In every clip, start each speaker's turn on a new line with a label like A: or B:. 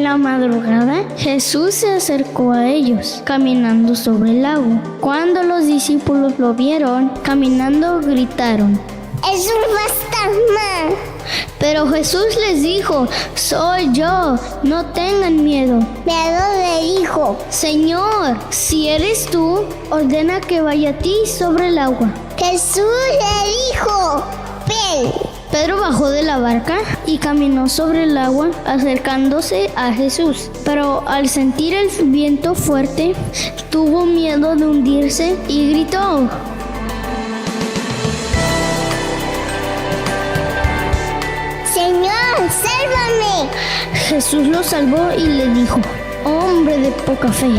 A: la madrugada, Jesús se acercó a ellos, caminando sobre el agua. Cuando los discípulos lo vieron caminando, gritaron:
B: ¡Es un fantasma!
A: Pero Jesús les dijo: soy yo, no tengan miedo.
B: Pedro le dijo:
A: Señor, si eres tú, ordena que vaya a ti sobre el agua.
B: Jesús le dijo: ven.
A: Pedro bajó de la barca y caminó sobre el agua acercándose a Jesús. Pero al sentir el viento fuerte, tuvo miedo de hundirse y gritó:
B: Señor, sálvame.
A: Jesús lo salvó y le dijo: hombre de poca fe,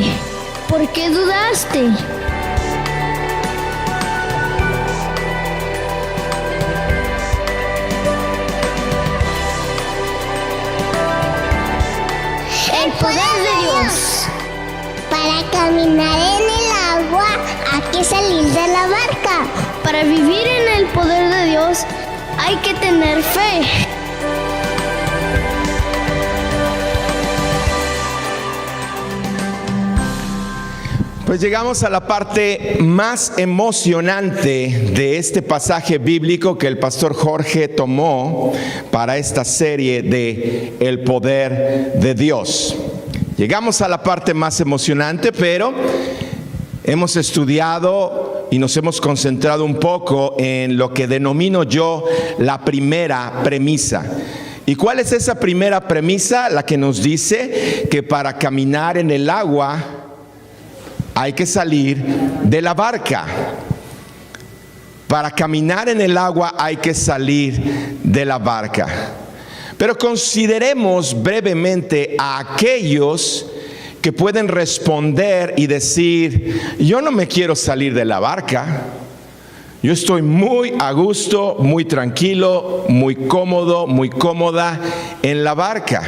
A: ¿por qué dudaste?
B: El poder de Dios. Para caminar en el agua hay que salir de la barca.
A: Para vivir en el poder de Dios hay que tener fe.
C: Pues llegamos a la parte más emocionante de este pasaje bíblico que el pastor Jorge tomó para esta serie de El poder de Dios. Llegamos a la parte más emocionante, pero hemos estudiado y nos hemos concentrado un poco en lo que denomino yo la primera premisa. ¿Y cuál es esa primera premisa? La que nos dice que para caminar en el agua hay que salir de la barca. Para caminar en el agua hay que salir de la barca. Pero consideremos brevemente a aquellos que pueden responder y decir: yo no me quiero salir de la barca. Yo estoy muy a gusto, muy tranquilo, muy cómodo, muy cómoda en la barca.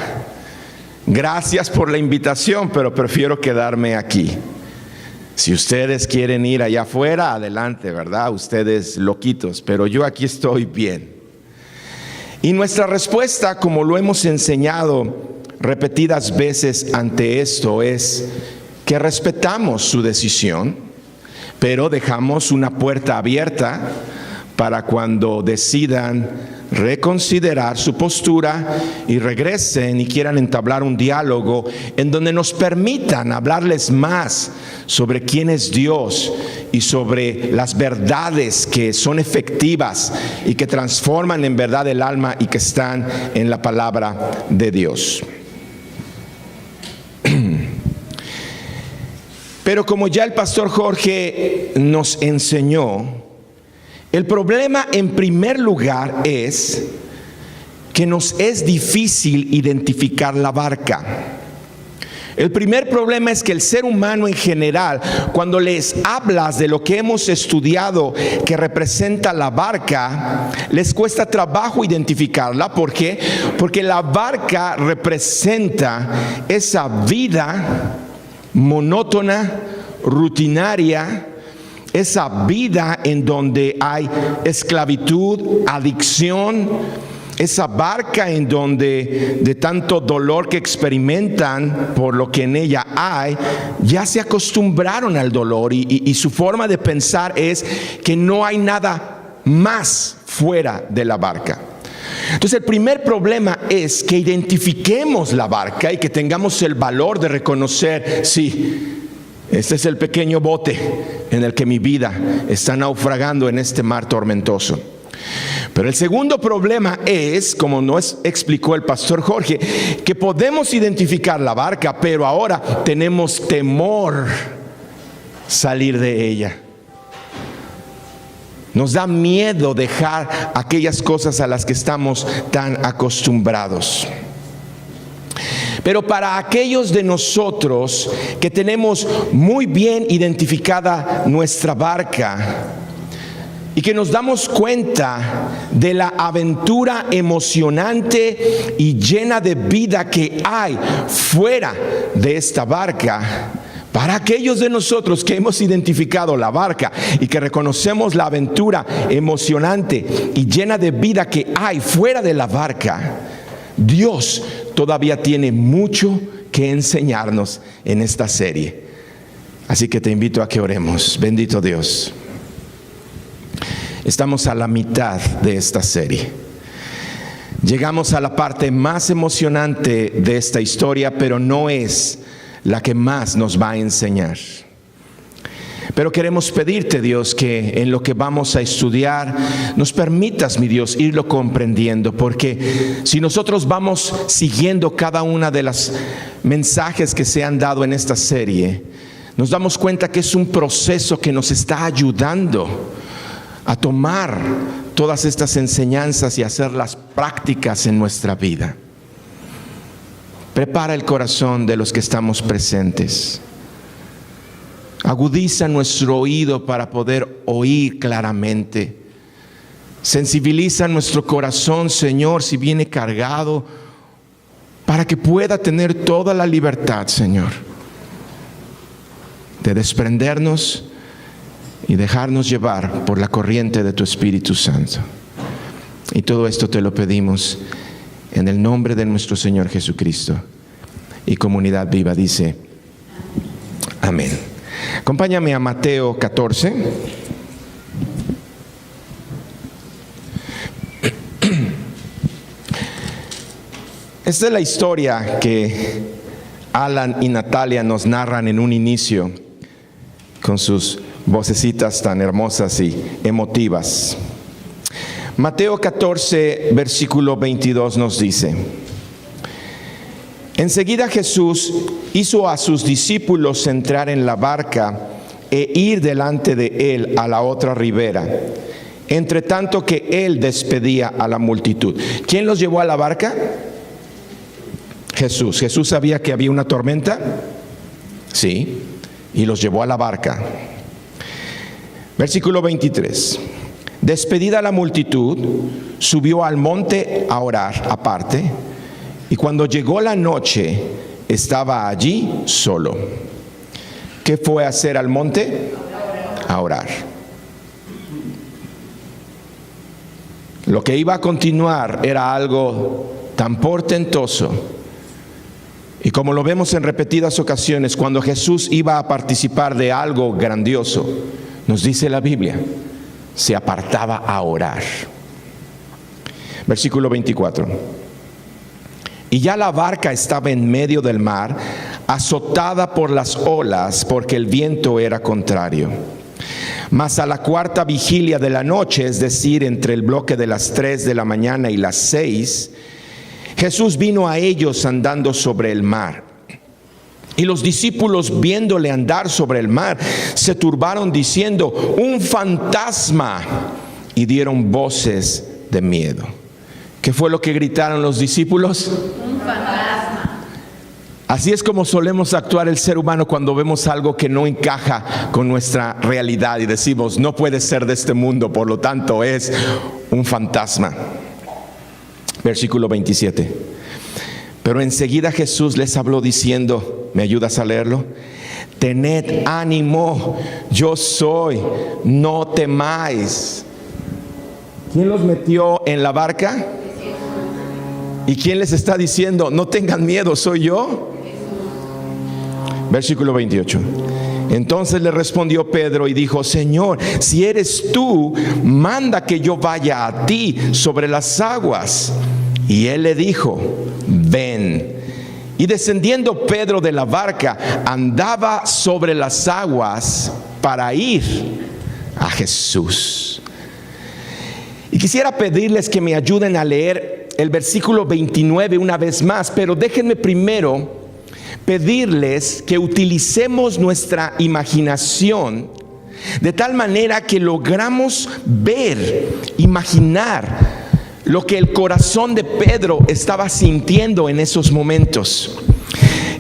C: Gracias por la invitación, pero prefiero quedarme aquí. Si ustedes quieren ir allá afuera, adelante, ¿verdad? Ustedes loquitos, pero yo aquí estoy bien. Y nuestra respuesta, como lo hemos enseñado repetidas veces ante esto, es que respetamos su decisión, pero dejamos una puerta abierta para cuando decidan reconsiderar su postura y regresen y quieran entablar un diálogo en donde nos permitan hablarles más sobre quién es Dios y sobre las verdades que son efectivas y que transforman en verdad el alma y que están en la palabra de Dios. Pero como ya el pastor Jorge nos enseñó, el problema en primer lugar es que nos es difícil identificar la barca. El primer problema es que el ser humano en general, cuando les hablas de lo que hemos estudiado que representa la barca, les cuesta trabajo identificarla. ¿Por qué? Porque la barca representa esa vida monótona, rutinaria, esa vida en donde hay esclavitud, adicción, esa barca en donde de tanto dolor que experimentan por lo que en ella hay, ya se acostumbraron al dolor y su forma de pensar es que no hay nada más fuera de la barca. Entonces el primer problema es que identifiquemos la barca y que tengamos el valor de reconocer: sí, este es el pequeño bote en el que mi vida está naufragando en este mar tormentoso. Pero el segundo problema es, como nos explicó el pastor Jorge, que podemos identificar la barca, pero ahora tenemos temor salir de ella. Nos da miedo dejar aquellas cosas a las que estamos tan acostumbrados. Pero para aquellos de nosotros que tenemos muy bien identificada nuestra barca y que nos damos cuenta de la aventura emocionante y llena de vida que hay fuera de esta barca, para aquellos de nosotros que hemos identificado la barca y que reconocemos la aventura emocionante y llena de vida que hay fuera de la barca, Dios todavía tiene mucho que enseñarnos en esta serie. Así que te invito a que oremos. Bendito Dios. Estamos a la mitad de esta serie. Llegamos a la parte más emocionante de esta historia, pero no es la que más nos va a enseñar. Pero queremos pedirte, Dios, que en lo que vamos a estudiar nos permitas, mi Dios, irlo comprendiendo, porque si nosotros vamos siguiendo cada una de las mensajes que se han dado en esta serie, nos damos cuenta que es un proceso que nos está ayudando a tomar todas estas enseñanzas y hacerlas prácticas en nuestra vida. Prepara el corazón de los que estamos presentes. Agudiza nuestro oído para poder oír claramente. Sensibiliza nuestro corazón, Señor, si viene cargado, para que pueda tener toda la libertad, Señor, de desprendernos y dejarnos llevar por la corriente de tu Espíritu Santo. Y todo esto te lo pedimos en el nombre de nuestro Señor Jesucristo. Y comunidad viva dice, amén. Acompáñame a Mateo 14. Esta es la historia que Alan y Natalia nos narran en un inicio, con sus vocecitas tan hermosas y emotivas. Mateo 14, versículo 22 nos dice: enseguida Jesús hizo a sus discípulos entrar en la barca e ir delante de él a la otra ribera, entre tanto que él despedía a la multitud. ¿Quién los llevó a la barca? Jesús. ¿Jesús sabía que había una tormenta? Sí, y los llevó a la barca. Versículo 23. Despedida la multitud, subió al monte a orar aparte, y cuando llegó la noche, estaba allí solo. ¿Qué fue a hacer al monte? A orar. Lo que iba a continuar era algo tan portentoso. Y como lo vemos en repetidas ocasiones, cuando Jesús iba a participar de algo grandioso, nos dice la Biblia, se apartaba a orar. Versículo 24. Y ya la barca estaba en medio del mar, azotada por las olas, porque el viento era contrario. Mas a la cuarta vigilia de la noche, es decir, entre el bloque de las 3 de la mañana y las 6, Jesús vino a ellos andando sobre el mar. Y los discípulos, viéndole andar sobre el mar, se turbaron diciendo: un fantasma, y dieron voces de miedo. ¿Qué fue lo que gritaron los discípulos? Un fantasma. Así es como solemos actuar el ser humano cuando vemos algo que no encaja con nuestra realidad y decimos: no puede ser de este mundo, por lo tanto es un fantasma. Versículo 27. Pero enseguida Jesús les habló diciendo, ¿me ayudas a leerlo? Tened ánimo, yo soy, no temáis. ¿Quién los metió en la barca? ¿Y quién les está diciendo, no tengan miedo, soy yo? Versículo 28. Entonces le respondió Pedro y dijo: Señor, si eres tú, manda que yo vaya a ti sobre las aguas. Y él le dijo: ven. Y descendiendo Pedro de la barca, andaba sobre las aguas para ir a Jesús. Y quisiera pedirles que me ayuden a leer el versículo 29 una vez más, pero déjenme primero pedirles que utilicemos nuestra imaginación de tal manera que logramos ver, imaginar lo que el corazón de Pedro estaba sintiendo en esos momentos.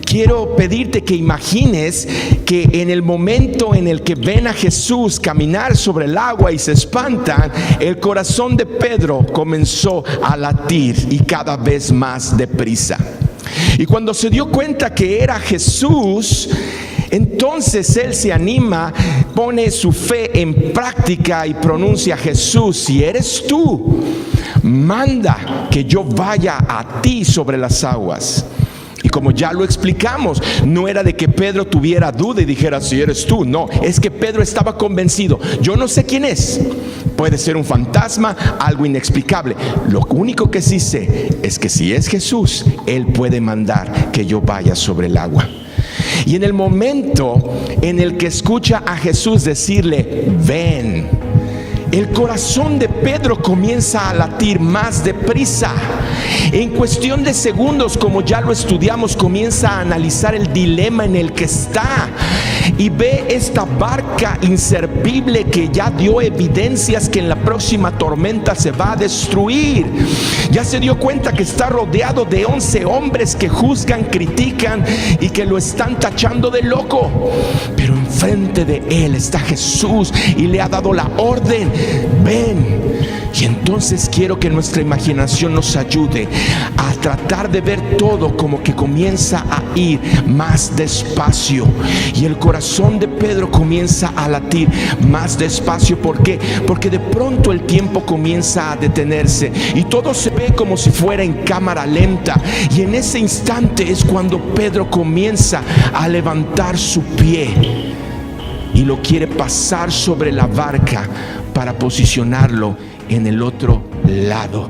C: Quiero pedirte que imagines que en el momento en el que ven a Jesús caminar sobre el agua y se espantan, el corazón de Pedro comenzó a latir y cada vez más deprisa. Y cuando se dio cuenta que era Jesús, Entonces él se anima, pone su fe en práctica y pronuncia: Jesús, si eres tú, manda que yo vaya a ti sobre las aguas. Y como ya lo explicamos, no era de que Pedro tuviera duda y dijera: si eres tú. No, es que Pedro estaba convencido. Yo no sé quién es. Puede ser un fantasma, algo inexplicable. Lo único que sí sé es que si es Jesús, Él puede mandar que yo vaya sobre el agua. Y en el momento en el que escucha a Jesús decirle: ven, el corazón de Pedro comienza a latir más deprisa. En cuestión de segundos, como ya lo estudiamos, comienza a analizar el dilema en el que está y ve esta barca inservible que ya dio evidencias que en la próxima tormenta se va a destruir. Ya se dio cuenta que está rodeado de 11 hombres que juzgan, critican y que lo están tachando de loco. Pero enfrente de él está Jesús y le ha dado la orden: ven. Y entonces quiero que nuestra imaginación nos ayude a tratar de ver todo como que comienza a ir más despacio. Y el corazón de Pedro comienza a latir más despacio. ¿Por qué? Porque de pronto el tiempo comienza a detenerse y todo se ve como si fuera en cámara lenta. Y en ese instante es cuando Pedro comienza a levantar su pie y lo quiere pasar sobre la barca para posicionarlo en el otro lado,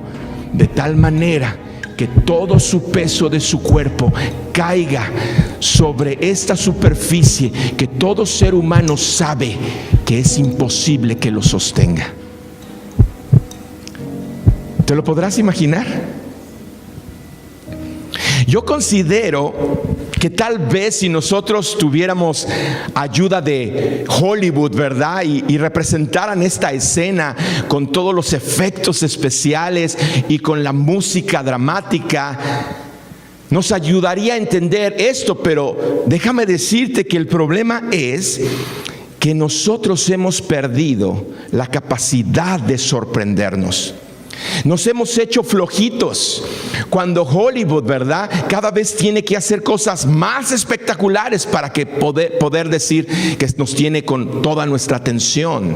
C: de tal manera que todo su peso de su cuerpo caiga sobre esta superficie que todo ser humano sabe que es imposible que lo sostenga. ¿Te lo podrás imaginar? Yo considero que tal vez si nosotros tuviéramos ayuda de Hollywood, ¿verdad? Y representaran esta escena con todos los efectos especiales y con la música dramática, nos ayudaría a entender esto. Pero déjame decirte que el problema es que nosotros hemos perdido la capacidad de sorprendernos. Nos hemos hecho flojitos cuando Hollywood, ¿verdad?, cada vez tiene que hacer cosas más espectaculares para que poder decir que nos tiene con toda nuestra atención.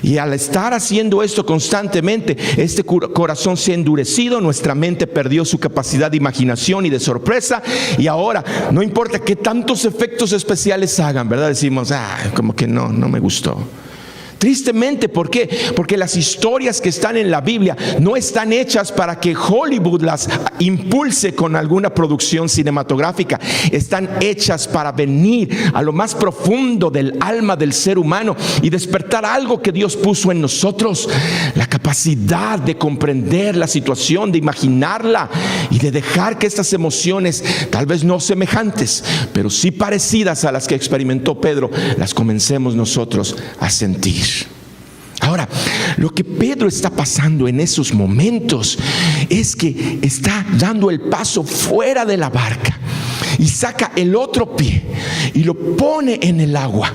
C: Y al estar haciendo esto constantemente, este corazón se ha endurecido, nuestra mente perdió su capacidad de imaginación y de sorpresa. Y ahora, no importa qué tantos efectos especiales hagan, ¿verdad?, decimos: como que no me gustó. Tristemente, ¿por qué? Porque las historias que están en la Biblia no están hechas para que Hollywood las impulse con alguna producción cinematográfica. Están hechas para venir a lo más profundo del alma del ser humano y despertar algo que Dios puso en nosotros: la capacidad de comprender la situación, de imaginarla y de dejar que estas emociones, tal vez no semejantes, pero sí parecidas a las que experimentó Pedro, las comencemos nosotros a sentir. Ahora, lo que Pedro está pasando en esos momentos es que está dando el paso fuera de la barca y saca el otro pie y lo pone en el agua.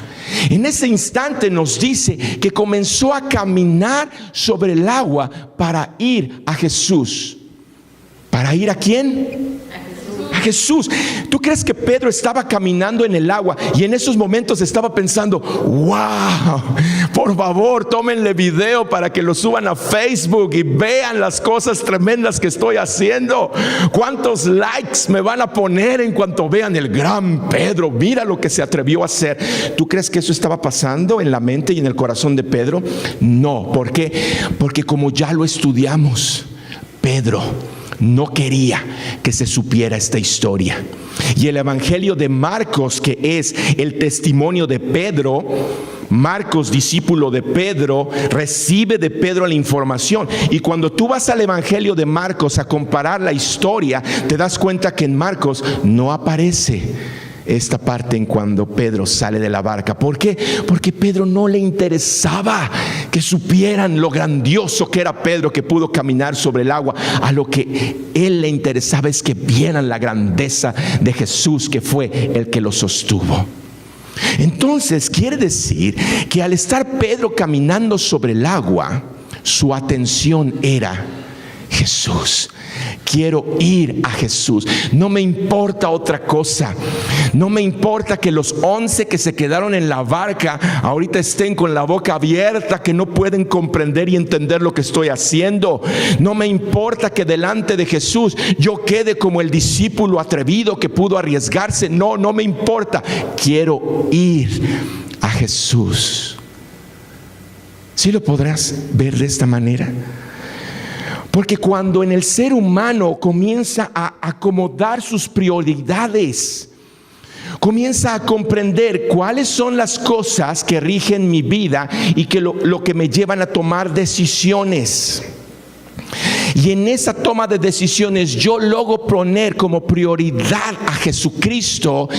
C: En ese instante nos dice que comenzó a caminar sobre el agua para ir a Jesús. ¿Para ir a quién? A Jesús. ¿Tú crees que Pedro estaba caminando en el agua y en esos momentos estaba pensando: wow, por favor, tómenle video para que lo suban a Facebook y vean las cosas tremendas que estoy haciendo? ¿Cuántos likes me van a poner en cuanto vean el gran Pedro? Mira lo que se atrevió a hacer. ¿Tú crees que eso estaba pasando en la mente y en el corazón de Pedro? No. ¿Por qué? Porque como ya lo estudiamos, Pedro no quería que se supiera esta historia. Y el Evangelio de Marcos, que es el testimonio de Pedro, Marcos, discípulo de Pedro, recibe de Pedro la información. Y cuando tú vas al Evangelio de Marcos a comparar la historia, te das cuenta que en Marcos no aparece esta parte en cuando Pedro sale de la barca. ¿Por qué? Porque Pedro no le interesaba que supieran lo grandioso que era Pedro, que pudo caminar sobre el agua. A lo que él le interesaba es que vieran la grandeza de Jesús, que fue el que lo sostuvo. Entonces quiere decir que al estar Pedro caminando sobre el agua, su atención era: Jesús. Quiero ir a Jesús. No me importa otra cosa. No me importa que los 11 que se quedaron en la barca ahorita estén con la boca abierta, que no pueden comprender y entender lo que estoy haciendo. No me importa que delante de Jesús yo quede como el discípulo atrevido que pudo arriesgarse. No me importa. Quiero ir a Jesús. ¿Sí lo podrás ver de esta manera? Porque cuando en el ser humano comienza a acomodar sus prioridades, comienza a comprender cuáles son las cosas que rigen mi vida y que lo que me llevan a tomar decisiones. Y en esa toma de decisiones yo logro poner como prioridad a Jesucristo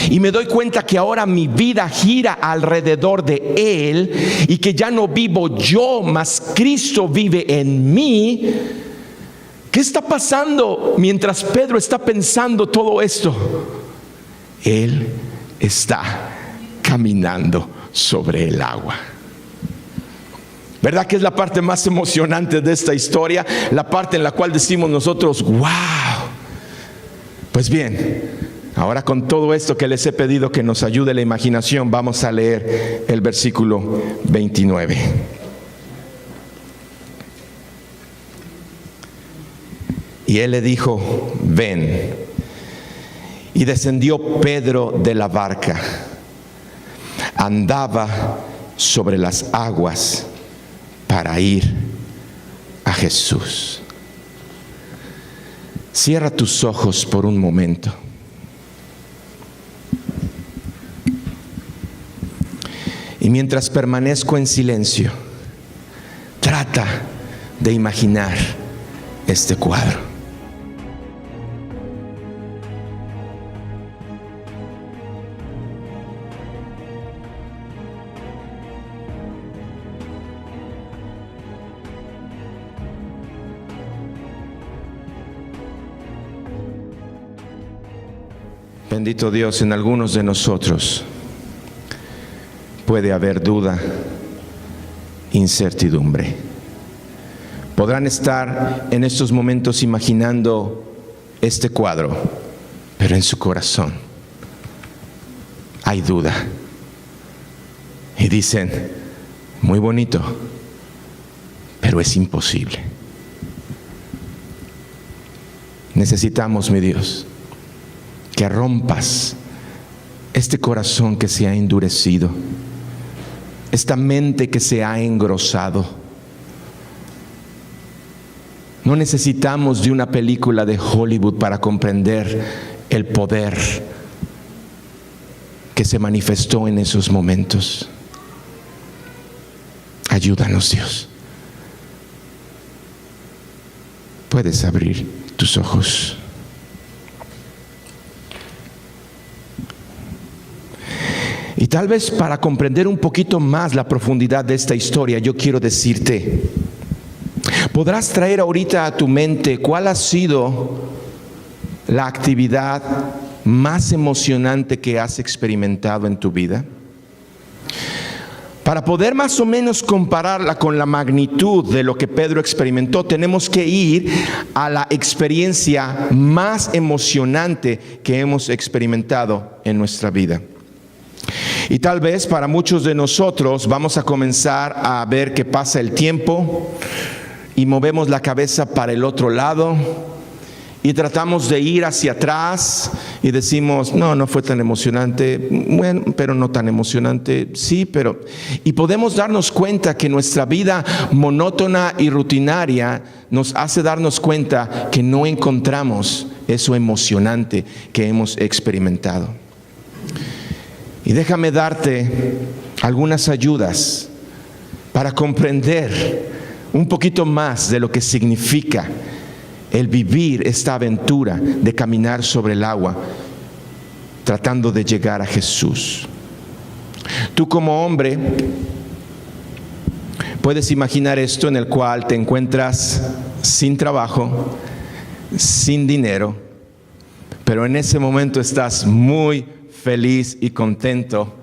C: y me doy cuenta que ahora mi vida gira alrededor de Él y que ya no vivo yo, mas Cristo vive en mí. ¿Qué está pasando mientras Pedro está pensando todo esto? Él está caminando sobre el agua. ¿Verdad que es la parte más emocionante de esta historia? La parte en la cual decimos nosotros, wow. Pues bien, ahora con todo esto que les he pedido que nos ayude la imaginación, vamos a leer el versículo 29. Y él le dijo, ven. Y descendió Pedro de la barca. Andaba sobre las aguas para ir a Jesús. Cierra tus ojos por un momento. Y mientras permanezco en silencio, trata de imaginar este cuadro. Bendito Dios, en algunos de nosotros puede haber duda, incertidumbre. Podrán estar en estos momentos imaginando este cuadro, pero en su corazón hay duda. Y dicen, muy bonito, pero es imposible. Necesitamos, mi Dios, que rompas este corazón que se ha endurecido, esta mente que se ha engrosado. No necesitamos de una película de Hollywood para comprender el poder que se manifestó en esos momentos. Ayúdanos, Dios. Puedes abrir tus ojos. Y tal vez para comprender un poquito más la profundidad de esta historia, yo quiero decirte, ¿podrás traer ahorita a tu mente cuál ha sido la actividad más emocionante que has experimentado en tu vida? Para poder más o menos compararla con la magnitud de lo que Pedro experimentó, tenemos que ir a la experiencia más emocionante que hemos experimentado en nuestra vida. Y tal vez para muchos de nosotros vamos a comenzar a ver que pasa el tiempo y movemos la cabeza para el otro lado y tratamos de ir hacia atrás y decimos, no fue tan emocionante, bueno, pero no tan emocionante, sí, pero... Y podemos darnos cuenta que nuestra vida monótona y rutinaria nos hace darnos cuenta que no encontramos eso emocionante que hemos experimentado. Y déjame darte algunas ayudas para comprender un poquito más de lo que significa el vivir esta aventura de caminar sobre el agua, tratando de llegar a Jesús. Tú como hombre puedes imaginar esto en el cual te encuentras sin trabajo, sin dinero, pero en ese momento estás muy feliz y contento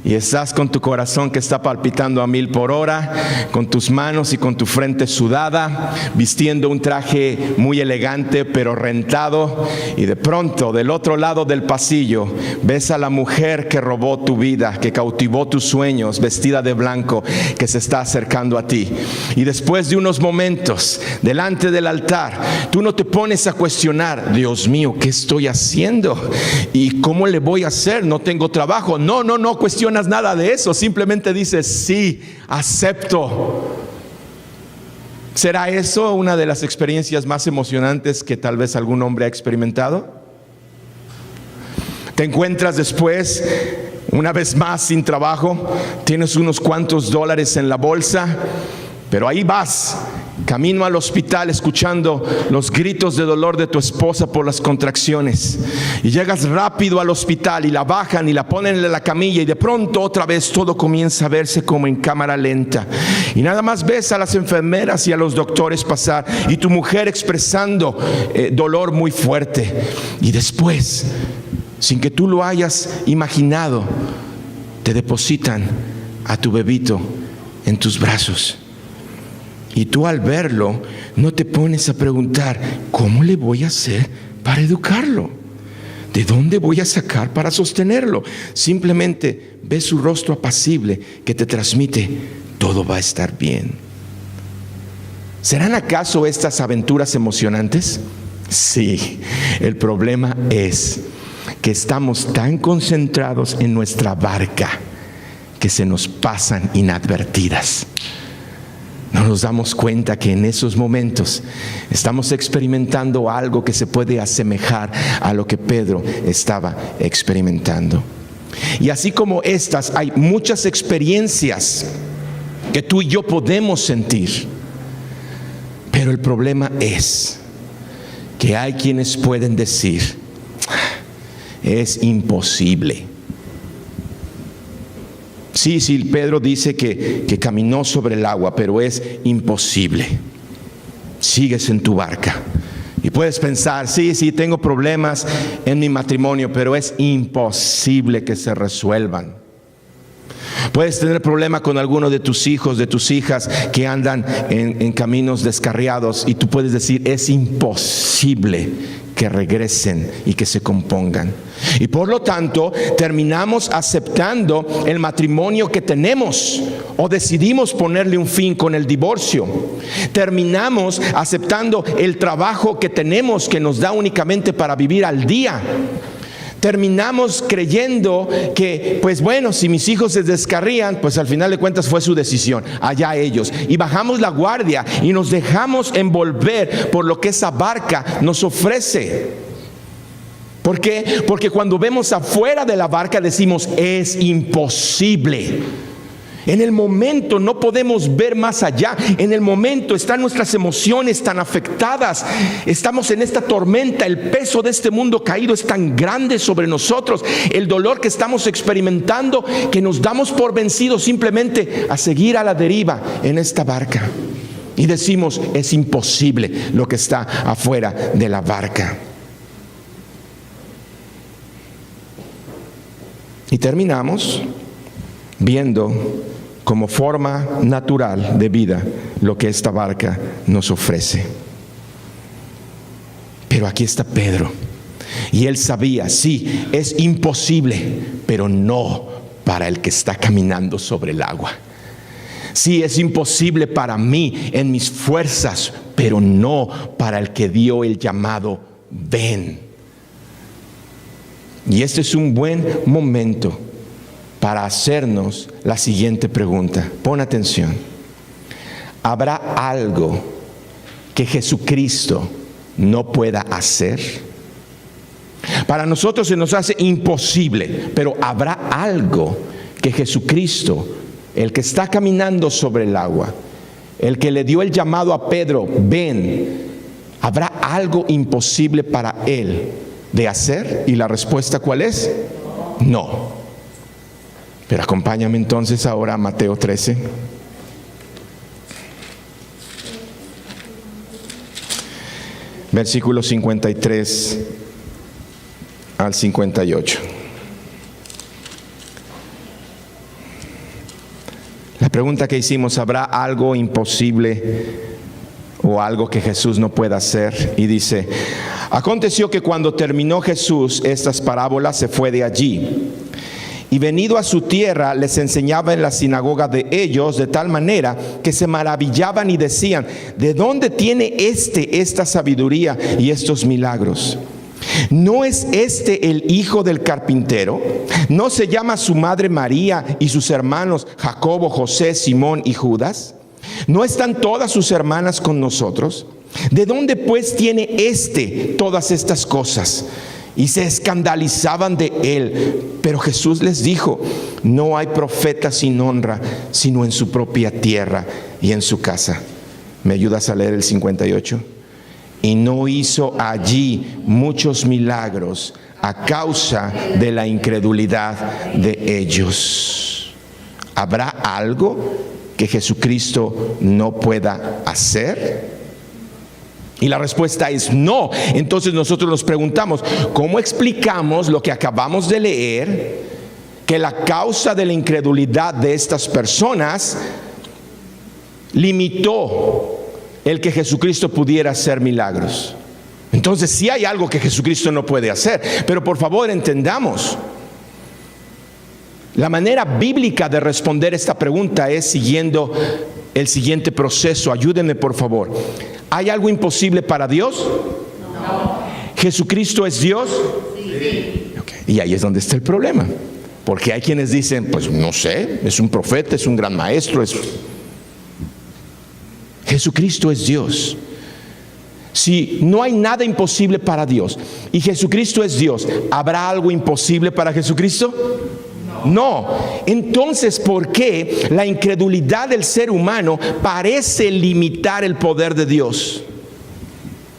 C: y estás con tu corazón que está palpitando a 1000 por hora, con tus manos y con tu frente sudada, vistiendo un traje muy elegante pero rentado, y de pronto del otro lado del pasillo ves a la mujer que robó tu vida, que cautivó tus sueños, vestida de blanco, que se está acercando a ti. Y después de unos momentos delante del altar, tú no te pones a cuestionar: Dios mío, ¿qué estoy haciendo? ¿Y cómo le voy a hacer? No tengo trabajo. No cuestionas nada de eso, simplemente dices: sí, acepto. ¿Será eso una de las experiencias más emocionantes que tal vez algún hombre ha experimentado? Te encuentras después, una vez más, sin trabajo, tienes unos cuantos dólares en la bolsa, pero ahí vas, camino al hospital, escuchando los gritos de dolor de tu esposa por las contracciones, y llegas rápido al hospital y la bajan y la ponen en la camilla, y de pronto otra vez todo comienza a verse como en cámara lenta, y nada más ves a las enfermeras y a los doctores pasar, y tu mujer expresando dolor muy fuerte, y después, sin que tú lo hayas imaginado, te depositan a tu bebito en tus brazos. Y tú, al verlo, no te pones a preguntar: ¿cómo le voy a hacer para educarlo? ¿De dónde voy a sacar para sostenerlo? Simplemente ves su rostro apacible que te transmite: todo va a estar bien. ¿Serán acaso estas aventuras emocionantes? Sí. El problema es que estamos tan concentrados en nuestra barca que se nos pasan inadvertidas. No nos damos cuenta que en esos momentos estamos experimentando algo que se puede asemejar a lo que Pedro estaba experimentando. Y así como estas, hay muchas experiencias que tú y yo podemos sentir. Pero el problema es que hay quienes pueden decir: es imposible. Sí, Pedro dice que caminó sobre el agua, pero es imposible. Sigues en tu barca y puedes pensar: sí, tengo problemas en mi matrimonio, pero es imposible que se resuelvan. Puedes tener problema con alguno de tus hijos, de tus hijas que andan en caminos descarriados, y tú puedes decir: es imposible que regresen y que se compongan. Y por lo tanto terminamos aceptando el matrimonio que tenemos, o decidimos ponerle un fin con el divorcio. Terminamos aceptando el trabajo que tenemos, que nos da únicamente para vivir al día. Terminamos creyendo que, pues bueno, si mis hijos se descarrían, pues al final de cuentas fue su decisión, allá ellos. Y bajamos la guardia y nos dejamos envolver por lo que esa barca nos ofrece. ¿Por qué? Porque cuando vemos afuera de la barca decimos: es imposible. En el momento no podemos ver más allá. En el momento están nuestras emociones tan afectadas. Estamos en esta tormenta. El peso de este mundo caído es tan grande sobre nosotros. El dolor que estamos experimentando, que nos damos por vencidos simplemente a seguir a la deriva en esta barca. Y decimos: es imposible lo que está afuera de la barca. Y terminamos viendo como forma natural de vida lo que esta barca nos ofrece. Pero aquí está Pedro, y él sabía: sí, es imposible, pero no para el que está caminando sobre el agua. Sí, es imposible para mí en mis fuerzas, pero no para el que dio el llamado: ven. Y este es un buen momento para hacernos la siguiente pregunta. Pon atención. ¿Habrá algo que Jesucristo no pueda hacer? Para nosotros se nos hace imposible, pero ¿habrá algo que Jesucristo, el que está caminando sobre el agua, el que le dio el llamado a Pedro: ven, habrá algo imposible para él de hacer? Y la respuesta, ¿cuál es? No. Pero acompáñame entonces ahora a Mateo 13. Versículos 53 al 58. Pregunta que hicimos: ¿habrá algo imposible o algo que Jesús no pueda hacer? Y dice: aconteció que cuando terminó Jesús estas parábolas, se fue de allí. Y venido a su tierra, les enseñaba en la sinagoga de ellos, de tal manera que se maravillaban y decían: ¿de dónde tiene esta sabiduría y estos milagros? ¿No es este el hijo del carpintero? ¿No se llama su madre María y sus hermanos Jacobo, José, Simón y Judas? ¿No están todas sus hermanas con nosotros? ¿De dónde pues tiene todas estas cosas? Y se escandalizaban de él. Pero Jesús les dijo: no hay profeta sin honra, sino en su propia tierra y en su casa. ¿Me ayudas a leer el 58? Y no hizo allí muchos milagros a causa de la incredulidad de ellos. ¿Habrá algo que Jesucristo no pueda hacer? Y la respuesta es no. Entonces nosotros nos preguntamos: ¿cómo explicamos lo que acabamos de leer? Que la causa de la incredulidad de estas personas limitó el que Jesucristo pudiera hacer milagros. Entonces sí hay algo que Jesucristo no puede hacer. Pero por favor entendamos, la manera bíblica de responder esta pregunta es siguiendo el siguiente proceso. Ayúdenme por favor. ¿Hay algo imposible para Dios? No. ¿Jesucristo es Dios? Sí. Okay. Y ahí es donde está el problema. Porque hay quienes dicen: pues no sé, es un profeta, es un gran maestro. Jesucristo es Dios. Si no hay nada imposible para Dios y Jesucristo es Dios, ¿habrá algo imposible para Jesucristo? No. Entonces, ¿por qué la incredulidad del ser humano parece limitar el poder de Dios?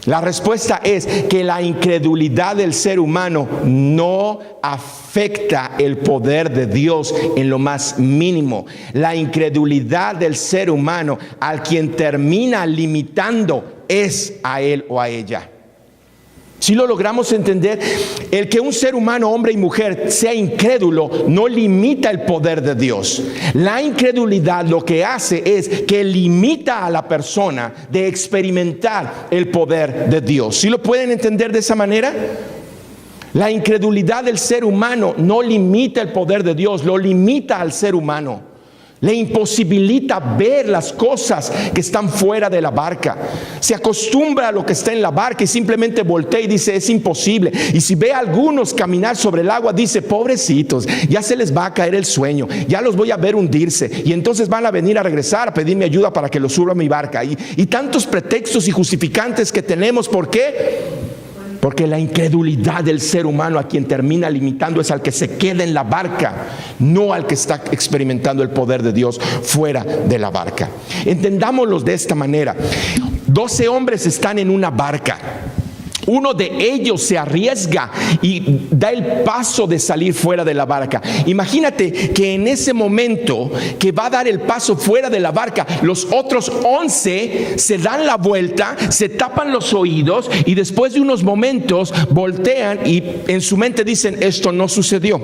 C: La respuesta es que la incredulidad del ser humano no afecta el poder de Dios en lo más mínimo. La incredulidad del ser humano, al quien termina limitando, es a él o a ella. Si lo logramos entender, el que un ser humano, hombre y mujer, sea incrédulo no limita el poder de Dios. La incredulidad lo que hace es que limita a la persona de experimentar el poder de Dios. ¿Sí lo pueden entender de esa manera? La incredulidad del ser humano no limita el poder de Dios, lo limita al ser humano. Le imposibilita ver las cosas que están fuera de la barca. Se acostumbra a lo que está en la barca y simplemente voltea y dice: es imposible. Y si ve a algunos caminar sobre el agua, dice: pobrecitos, ya se les va a caer el sueño, ya los voy a ver hundirse, y entonces van a venir a regresar a pedirme ayuda para que los suba a mi barca. Y tantos pretextos y justificantes que tenemos. ¿Por qué? Porque la incredulidad del ser humano, a quien termina limitando, es al que se queda en la barca, no al que está experimentando el poder de Dios fuera de la barca. Entendámoslo de esta manera. 12 hombres están en una barca. Uno de ellos se arriesga y da el paso de salir fuera de la barca. Imagínate que en ese momento que va a dar el paso fuera de la barca, los otros 11 se dan la vuelta, se tapan los oídos y después de unos momentos voltean y en su mente dicen: esto no sucedió,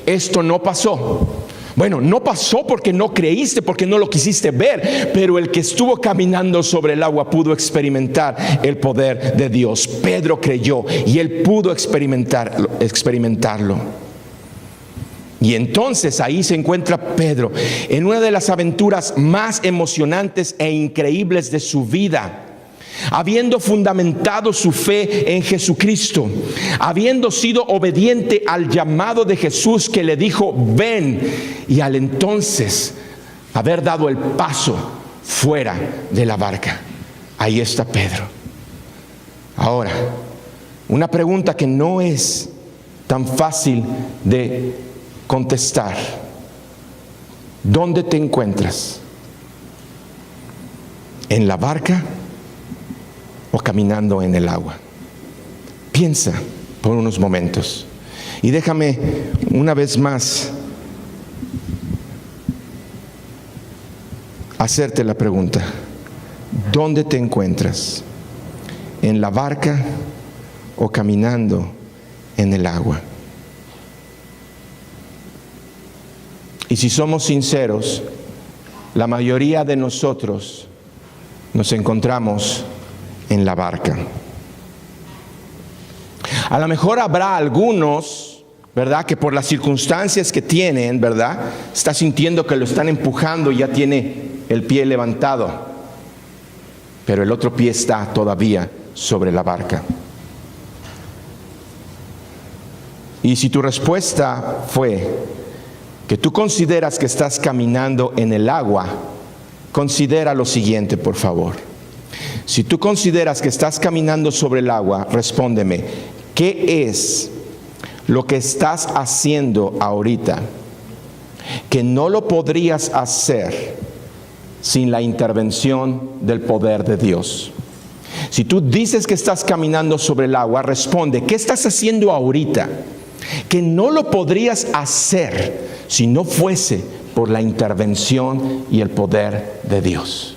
C: esto no pasó. Bueno, no pasó porque no creíste, porque no lo quisiste ver, pero el que estuvo caminando sobre el agua pudo experimentar el poder de Dios. Pedro creyó y él pudo experimentarlo. Y entonces ahí se encuentra Pedro en una de las aventuras más emocionantes e increíbles de su vida. Habiendo fundamentado su fe en Jesucristo, habiendo sido obediente al llamado de Jesús que le dijo: ven, y al entonces haber dado el paso fuera de la barca. Ahí está Pedro. Ahora, una pregunta que no es tan fácil de contestar: ¿dónde te encuentras? ¿En la barca o caminando en el agua? Piensa por unos momentos y déjame una vez más hacerte la pregunta: ¿dónde te encuentras? ¿En la barca o caminando en el agua? Y si somos sinceros, la mayoría de nosotros nos encontramos en la barca. A lo mejor habrá algunos, ¿verdad?, que por las circunstancias que tienen, ¿verdad?, está sintiendo que lo están empujando y ya tiene el pie levantado, pero el otro pie está todavía sobre la barca. Y si tu respuesta fue que tú consideras que estás caminando en el agua, considera lo siguiente, por favor. Si tú consideras que estás caminando sobre el agua, respóndeme, ¿qué es lo que estás haciendo ahorita que no lo podrías hacer sin la intervención del poder de Dios? Si tú dices que estás caminando sobre el agua, responde, ¿qué estás haciendo ahorita que no lo podrías hacer si no fuese por la intervención y el poder de Dios?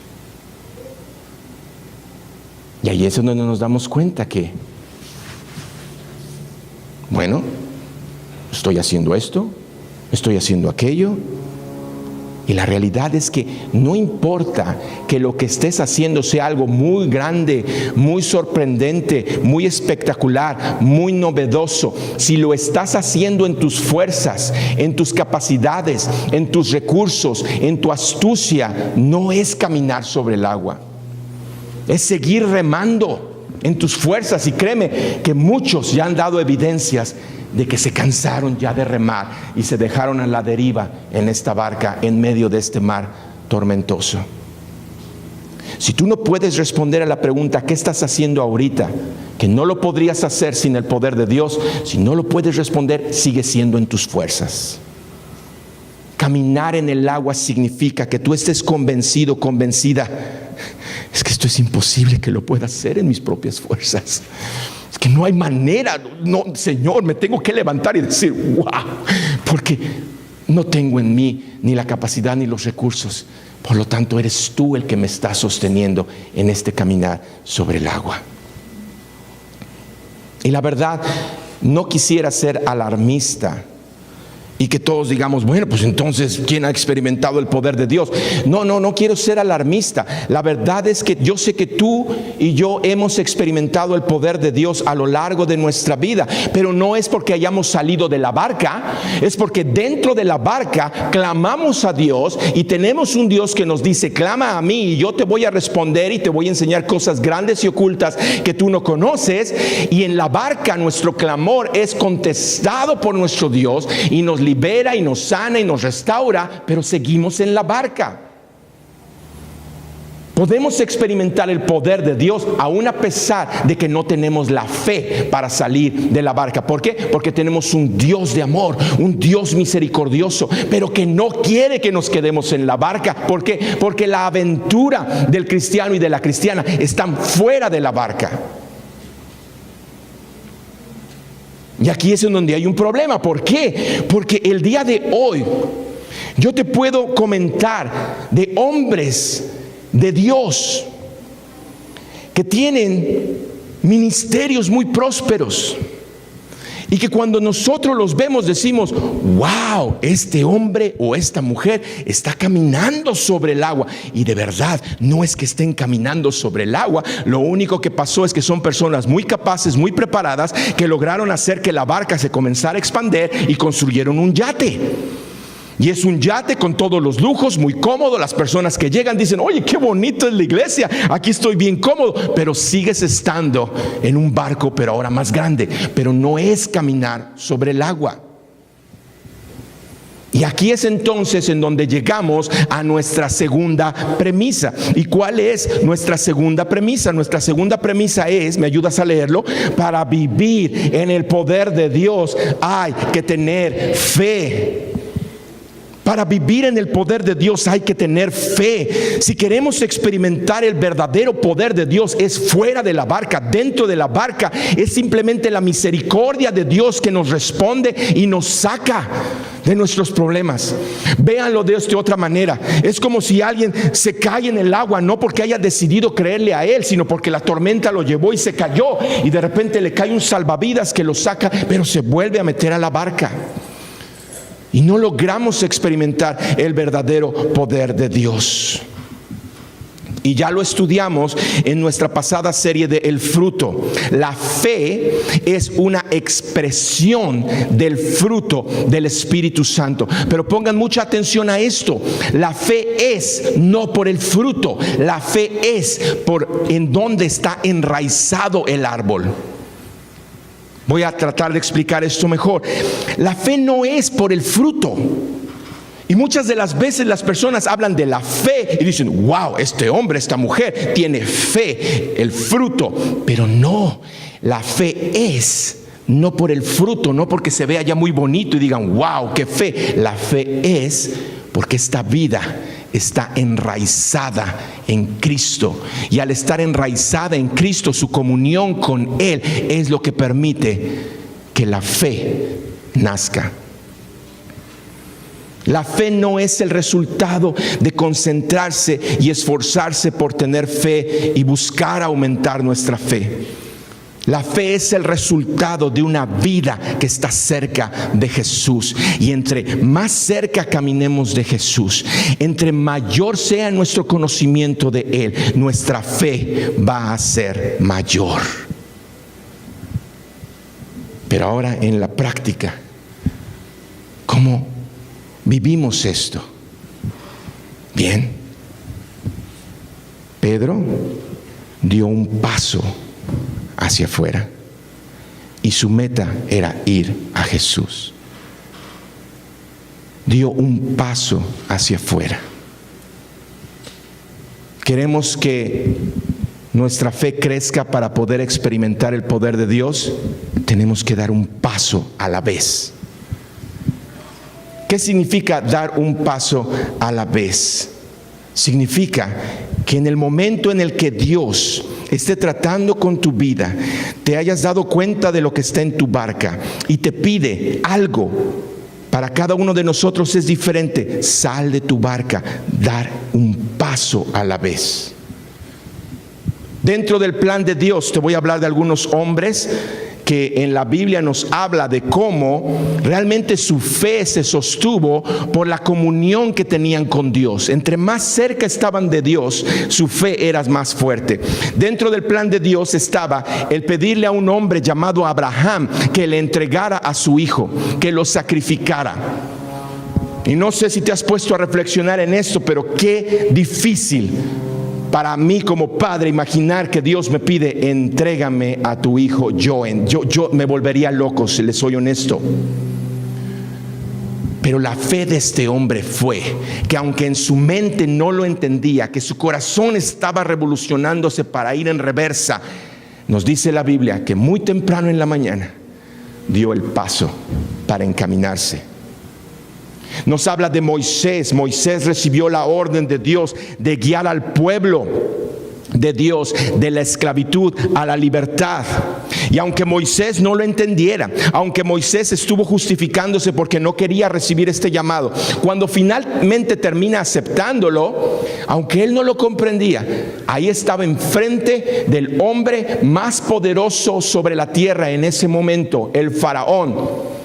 C: Y ahí es donde nos damos cuenta que, bueno, estoy haciendo esto, estoy haciendo aquello, y la realidad es que no importa que lo que estés haciendo sea algo muy grande, muy sorprendente, muy espectacular, muy novedoso. Si lo estás haciendo en tus fuerzas, en tus capacidades, en tus recursos, en tu astucia, no es caminar sobre el agua. Es seguir remando en tus fuerzas. Y créeme que muchos ya han dado evidencias de que se cansaron ya de remar y se dejaron a la deriva en esta barca en medio de este mar tormentoso. Si tú no puedes responder a la pregunta, ¿qué estás haciendo ahorita?, que no lo podrías hacer sin el poder de Dios, si no lo puedes responder, sigue siendo en tus fuerzas. Caminar en el agua significa que tú estés convencido, convencida, es que esto es imposible que lo pueda hacer en mis propias fuerzas. Es que no hay manera, no, Señor, me tengo que levantar y decir, wow, porque no tengo en mí ni la capacidad ni los recursos. Por lo tanto, eres tú el que me está sosteniendo en este caminar sobre el agua. Y la verdad, no quisiera ser alarmista y que todos digamos, bueno, pues entonces, ¿quién ha experimentado el poder de Dios? No quiero ser alarmista. La verdad es que yo sé que tú y yo hemos experimentado el poder de Dios a lo largo de nuestra vida, pero no es porque hayamos salido de la barca, es porque dentro de la barca clamamos a Dios y tenemos un Dios que nos dice, clama a mí y yo te voy a responder y te voy a enseñar cosas grandes y ocultas que tú no conoces. Y en la barca nuestro clamor es contestado por nuestro Dios y nos libera y nos sana y nos restaura, pero seguimos en la barca. Podemos experimentar el poder de Dios aún a pesar de que no tenemos la fe para salir de la barca. ¿Por qué? Porque tenemos un Dios de amor, un Dios misericordioso, pero que no quiere que nos quedemos en la barca. ¿Por qué? Porque la aventura del cristiano y de la cristiana están fuera de la barca. Y aquí es en donde hay un problema. ¿Por qué? Porque el día de hoy yo te puedo comentar de hombres de Dios que tienen ministerios muy prósperos y que cuando nosotros los vemos decimos, wow, este hombre o esta mujer está caminando sobre el agua. Y de verdad no es que estén caminando sobre el agua, lo único que pasó es que son personas muy capaces, muy preparadas, que lograron hacer que la barca se comenzara a expandir y construyeron un yate. Y es un yate con todos los lujos, muy cómodo. Las personas que llegan dicen, oye, qué bonito es la iglesia, aquí estoy bien cómodo. Pero sigues estando en un barco, pero ahora más grande. Pero no es caminar sobre el agua. Y aquí es entonces en donde llegamos a nuestra segunda premisa. ¿Y cuál es nuestra segunda premisa? Nuestra segunda premisa es, ¿me ayudas a leerlo? Para vivir en el poder de Dios hay que tener fe. Para vivir en el poder de Dios hay que tener fe. Si queremos experimentar el verdadero poder de Dios, es fuera de la barca. Dentro de la barca es simplemente la misericordia de Dios que nos responde y nos saca de nuestros problemas. Véanlo de esta otra manera. Es como si alguien se cae en el agua, no porque haya decidido creerle a él, sino porque la tormenta lo llevó y se cayó. Y de repente le cae un salvavidas que lo saca, pero se vuelve a meter a la barca. y no logramos experimentar el verdadero poder de Dios. Y ya lo estudiamos en nuestra pasada serie de El Fruto. La fe es una expresión del fruto del Espíritu Santo. Pero pongan mucha atención a esto. La fe es no por el fruto. La fe es por en dónde está enraizado el árbol. Voy a tratar de explicar esto mejor. La fe no es por el fruto. Y muchas de las veces las personas hablan de la fe y dicen, wow, este hombre, esta mujer tiene fe, el fruto. Pero no, la fe es no por el fruto, no porque se vea ya muy bonito y digan, wow, qué fe. La fe es porque esta vida está enraizada en Cristo. Y al estar enraizada en Cristo, su comunión con Él es lo que permite que la fe nazca. La fe no es el resultado de concentrarse y esforzarse por tener fe y buscar aumentar nuestra fe. La fe es el resultado de una vida que está cerca de Jesús. Y entre más cerca caminemos de Jesús, entre mayor sea nuestro conocimiento de Él, nuestra fe va a ser mayor. Pero ahora en la práctica, ¿cómo vivimos esto? Bien, Pedro dio un paso hacia afuera y su meta era ir a Jesús. Dio un paso hacia afuera. Queremos que nuestra fe crezca para poder experimentar el poder de Dios. Tenemos que dar un paso a la vez. ¿Qué significa dar un paso a la vez? Significa que en el momento en el que Dios esté tratando con tu vida, te hayas dado cuenta de lo que está en tu barca y te pide algo. Para cada uno de nosotros es diferente. Sal de tu barca, dar un paso a la vez. Dentro del plan de Dios, te voy a hablar de algunos hombres que en la Biblia nos habla de cómo realmente su fe se sostuvo por la comunión que tenían con Dios. Entre más cerca estaban de Dios, su fe era más fuerte. Dentro del plan de Dios estaba el pedirle a un hombre llamado Abraham que le entregara a su hijo, que lo sacrificara. Y no sé si te has puesto a reflexionar en esto, pero qué difícil para mí como padre imaginar que Dios me pide, entrégame a tu hijo Joen. Yo me volvería loco, si les soy honesto. Pero la fe de este hombre fue que aunque en su mente no lo entendía, que su corazón estaba revolucionándose para ir en reversa, nos dice la Biblia que muy temprano en la mañana dio el paso para encaminarse. Nos habla de Moisés. Moisés recibió la orden de Dios de guiar al pueblo de Dios de la esclavitud a la libertad. Y aunque Moisés no lo entendiera, aunque Moisés estuvo justificándose porque no quería recibir este llamado, cuando finalmente termina aceptándolo, aunque él no lo comprendía, ahí estaba enfrente del hombre más poderoso sobre la tierra en ese momento, el faraón.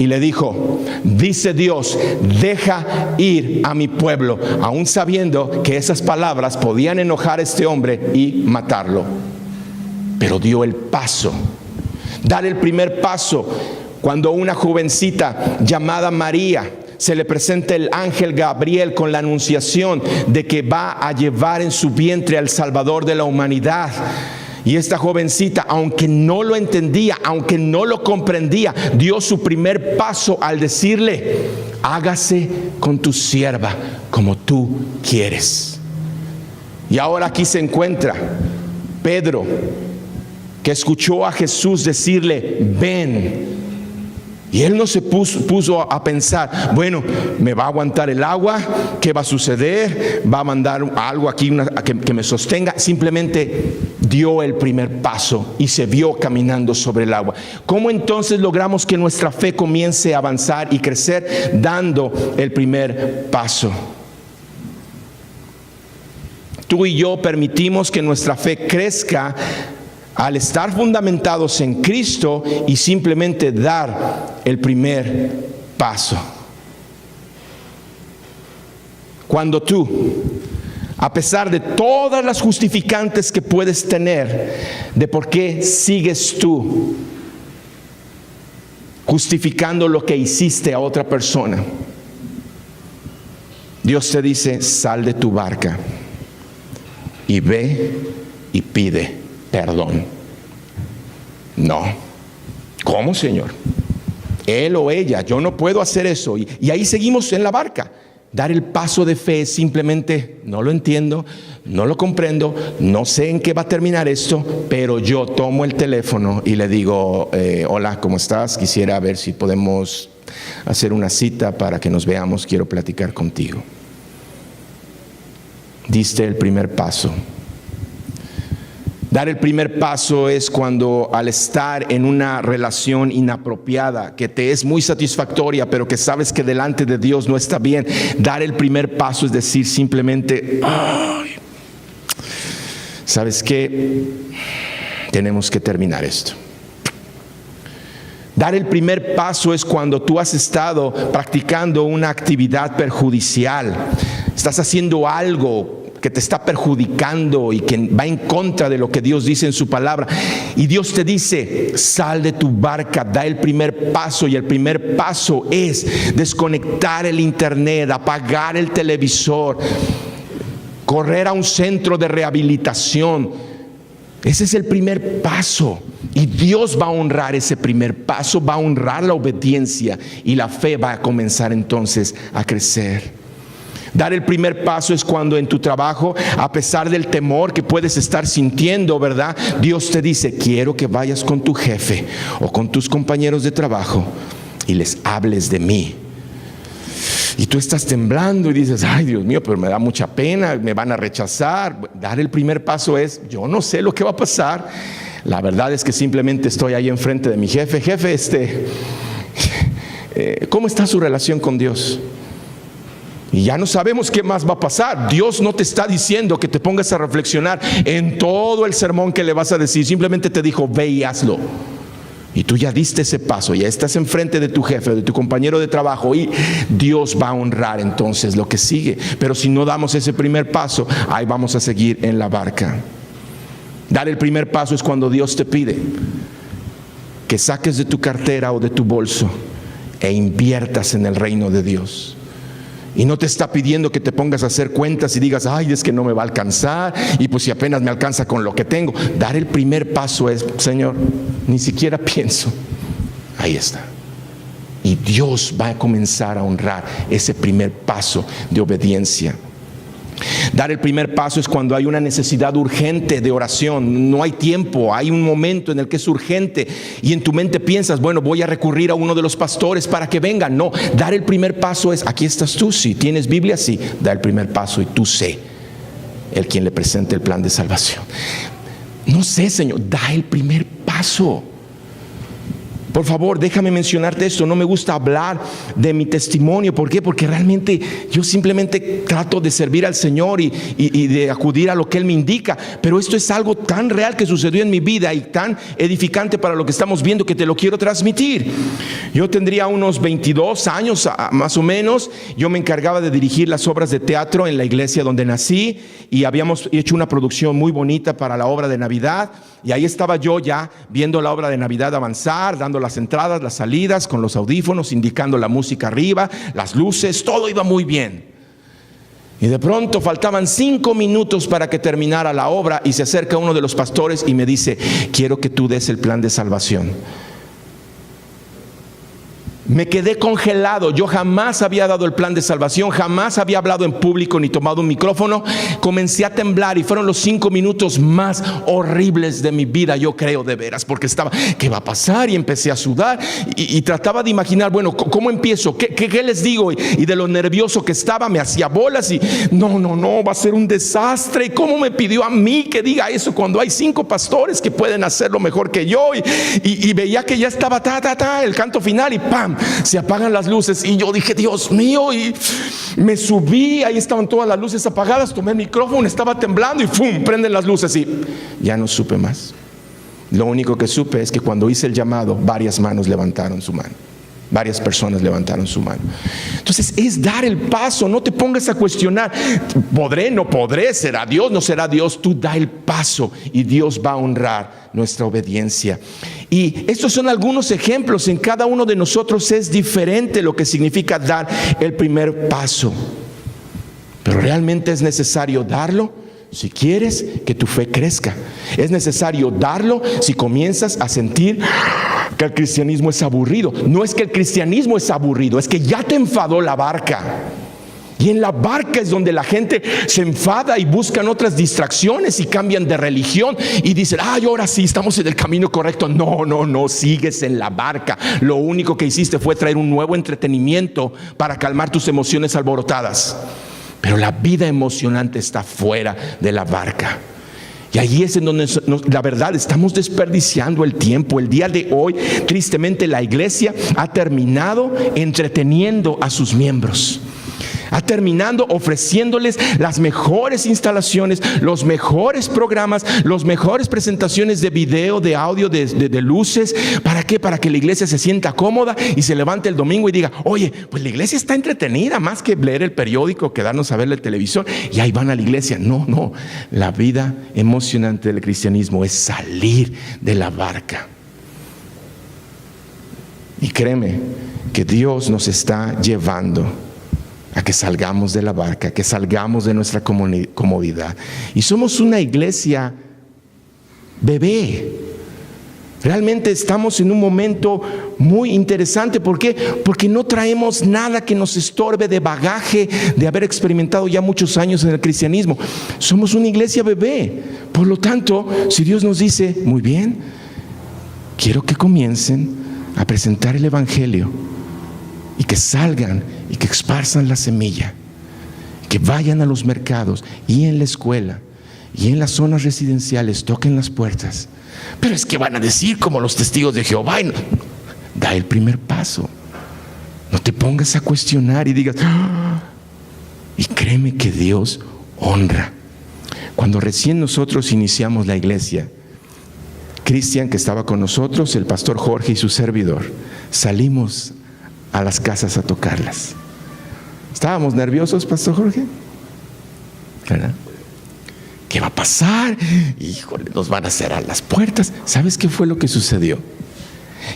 C: Y le dijo, dice Dios, deja ir a mi pueblo, aún sabiendo que esas palabras podían enojar a este hombre y matarlo. Pero dio el paso. Dar el primer paso cuando una jovencita llamada María se le presenta el ángel Gabriel con la anunciación de que va a llevar en su vientre al Salvador de la humanidad. Y esta jovencita, aunque no lo entendía, aunque no lo comprendía, dio su primer paso al decirle, hágase con tu sierva como tú quieres. Y ahora aquí se encuentra Pedro, que escuchó a Jesús decirle, ven. Y él no se puso a pensar, bueno, ¿me va a aguantar el agua? ¿Qué va a suceder? ¿Va a mandar algo aquí que me sostenga? Simplemente dio el primer paso y se vio caminando sobre el agua. ¿Cómo entonces logramos que nuestra fe comience a avanzar y crecer? Dando el primer paso. Tú y yo permitimos que nuestra fe crezca al estar fundamentados en Cristo y simplemente dar el primer paso. Cuando tú, a pesar de todas las justificantes que puedes tener de por qué sigues tú justificando lo que hiciste a otra persona, Dios te dice: sal de tu barca y ve y pide perdón. No. ¿Cómo, Señor? Él o ella, yo no puedo hacer eso. Y ahí seguimos en la barca. Dar el paso de fe es simplemente: no lo entiendo, no lo comprendo, no sé en qué va a terminar esto, pero yo tomo el teléfono y le digo: hola, ¿cómo estás? Quisiera ver si podemos hacer una cita para que nos veamos, quiero platicar contigo. Diste el primer paso. Dar el primer paso es cuando, al estar en una relación inapropiada, que te es muy satisfactoria, pero que sabes que delante de Dios no está bien, dar el primer paso es decir simplemente: ay, ¿sabes qué? Tenemos que terminar esto. Dar el primer paso es cuando tú has estado practicando una actividad perjudicial, estás haciendo algo que te está perjudicando y que va en contra de lo que Dios dice en su palabra, y Dios te dice: sal de tu barca, da el primer paso. Y el primer paso es desconectar el internet, apagar el televisor, correr a un centro de rehabilitación. Ese es el primer paso, y Dios va a honrar ese primer paso, va a honrar la obediencia, y la fe va a comenzar entonces a crecer. Dar el primer paso es cuando en tu trabajo, a pesar del temor que puedes estar sintiendo, ¿verdad?, Dios te dice: quiero que vayas con tu jefe o con tus compañeros de trabajo y les hables de mí. Y tú estás temblando y dices: ay, Dios mío, pero me da mucha pena, me van a rechazar. Dar el primer paso es: yo no sé lo que va a pasar. La verdad es que simplemente estoy ahí enfrente de mi jefe. Jefe, ¿cómo está su relación con Dios? Y ya no sabemos qué más va a pasar. Dios no te está diciendo que te pongas a reflexionar en todo el sermón que le vas a decir. Simplemente te dijo: ve y hazlo. Y tú ya diste ese paso, ya estás enfrente de tu jefe, de tu compañero de trabajo, y Dios va a honrar entonces lo que sigue. Pero si no damos ese primer paso, ahí vamos a seguir en la barca. Dar el primer paso es cuando Dios te pide que saques de tu cartera o de tu bolso e inviertas en el reino de Dios. Y no te está pidiendo que te pongas a hacer cuentas y digas: ay, es que no me va a alcanzar, y pues si apenas me alcanza con lo que tengo. Dar el primer paso es: Señor, ni siquiera pienso. Ahí está. Y Dios va a comenzar a honrar ese primer paso de obediencia. Dar el primer paso es cuando hay una necesidad urgente de oración. No hay tiempo, hay un momento en el que es urgente, y en tu mente piensas: bueno, voy a recurrir a uno de los pastores para que venga. No, dar el primer paso es: aquí estás tú, si tienes Biblia, sí, da el primer paso y tú sé el quien le presente el plan de salvación. No sé, Señor, da el primer paso. Por favor, déjame mencionarte esto. No me gusta hablar de mi testimonio. ¿Por qué? Porque realmente yo simplemente trato de servir al Señor y de acudir a lo que Él me indica. Pero esto es algo tan real que sucedió en mi vida y tan edificante para lo que estamos viendo, que te lo quiero transmitir. Yo tendría unos 22 años más o menos. Yo me encargaba de dirigir las obras de teatro en la iglesia donde nací, y habíamos hecho una producción muy bonita para la obra de Navidad. Y ahí estaba yo ya viendo la obra de Navidad avanzar, dando las entradas, las salidas, con los audífonos, indicando la música arriba, las luces, todo iba muy bien. Y de pronto faltaban 5 minutos para que terminara la obra, y se acerca uno de los pastores y me dice: quiero que tú des el plan de salvación. Me quedé congelado. Yo jamás había dado el plan de salvación, jamás había hablado en público ni tomado un micrófono. Comencé a temblar, y fueron los 5 minutos más horribles de mi vida, yo creo, de veras, porque estaba: ¿qué va a pasar? Y empecé a sudar y trataba de imaginar, bueno, ¿cómo empiezo? ¿Qué les digo? Y de lo nervioso que estaba, me hacía bolas y no, va a ser un desastre. ¿Y cómo me pidió a mí que diga eso cuando hay 5 pastores que pueden hacerlo mejor que yo? Y veía que ya estaba el canto final, y ¡pam!, se apagan las luces. Y yo dije: Dios mío, y me subí, ahí estaban todas las luces apagadas, tomé el micrófono, estaba temblando y ¡fum!, prenden las luces, y ya no supe más. Lo único que supe es que cuando hice el llamado, varias manos levantaron su mano. Varias personas levantaron su mano. Entonces es dar el paso. No te pongas a cuestionar, ¿podré, no podré? ¿Será Dios, no será Dios? Tú da el paso y Dios va a honrar nuestra obediencia. Y estos son algunos ejemplos. En cada uno de nosotros es diferente lo que significa dar el primer paso. Pero realmente es necesario darlo si quieres que tu fe crezca. Es necesario darlo si comienzas a sentir que el cristianismo es aburrido. No es que el cristianismo es aburrido, es que ya te enfadó la barca. Y en la barca es donde la gente se enfada y buscan otras distracciones y cambian de religión y dicen, ay, ahora sí estamos en el camino correcto. No, sigues en la barca. Lo único que hiciste fue traer un nuevo entretenimiento para calmar tus emociones alborotadas. Pero la vida emocionante está fuera de la barca. Y ahí es en donde la verdad estamos desperdiciando el tiempo. El día de hoy, tristemente, la iglesia ha terminado entreteniendo a sus miembros. Ha terminado ofreciéndoles las mejores instalaciones, los mejores programas, las mejores presentaciones de video, de audio, de luces. ¿Para qué? Para que la iglesia se sienta cómoda y se levante el domingo y diga, oye, pues la iglesia está entretenida, más que leer el periódico, quedarnos a ver la televisión. Y ahí van a la iglesia. No, la vida emocionante del cristianismo es salir de la barca. Y créeme que Dios nos está llevando a que salgamos de la barca, que salgamos de nuestra comodidad. Y somos una iglesia bebé. Realmente estamos en un momento muy interesante. ¿Por qué? Porque no traemos nada que nos estorbe de bagaje de haber experimentado ya muchos años en el cristianismo. Somos una iglesia bebé. Por lo tanto, si Dios nos dice, muy bien, quiero que comiencen a presentar el evangelio y que salgan y que esparzan la semilla, que vayan a los mercados y en la escuela y en las zonas residenciales, toquen las puertas. Pero es que van a decir como los testigos de Jehová. Da el primer paso. No te pongas a cuestionar y digas, ¡ah! Y créeme que Dios honra. Cuando recién nosotros iniciamos la iglesia, Cristian, que estaba con nosotros, el pastor Jorge y su servidor, salimos a las casas a tocarlas. ¿Estábamos nerviosos, pastor Jorge? ¿Verdad? ¿Qué va a pasar? Híjole, nos van a cerrar las puertas. ¿Sabes qué fue lo que sucedió?